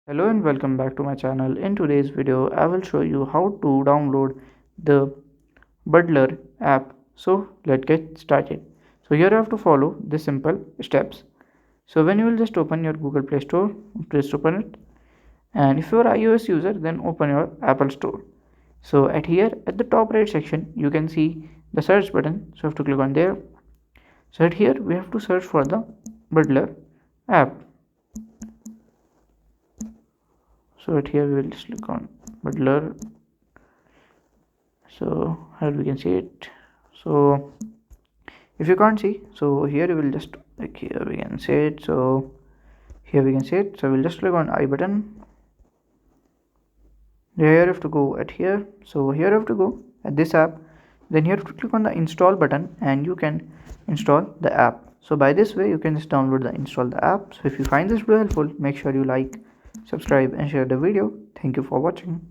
Hello and welcome back to my channel. In today's video, I will show you how to download the Bulder app. So let's get started. So here you have to follow the simple steps. So when you will just open your Google Play Store, press open it. And if you are iOS user, then open your Apple Store. So at here at the top right section, you can see the search button. So you have to click on there. So at here we have to search for the Bulder app. So at here we will just click on Bulder. So here we can see it. So if you can't see, so here you will just like here we can see it. So here we can see it. So we'll just click on I button. Here you have to go at here. So here you have to go at this app. Then you have to click on the install button and you can install the app. So by this way you can just download the install the app. So if you find this video helpful, make sure you like, subscribe and share the video. Thank you for watching.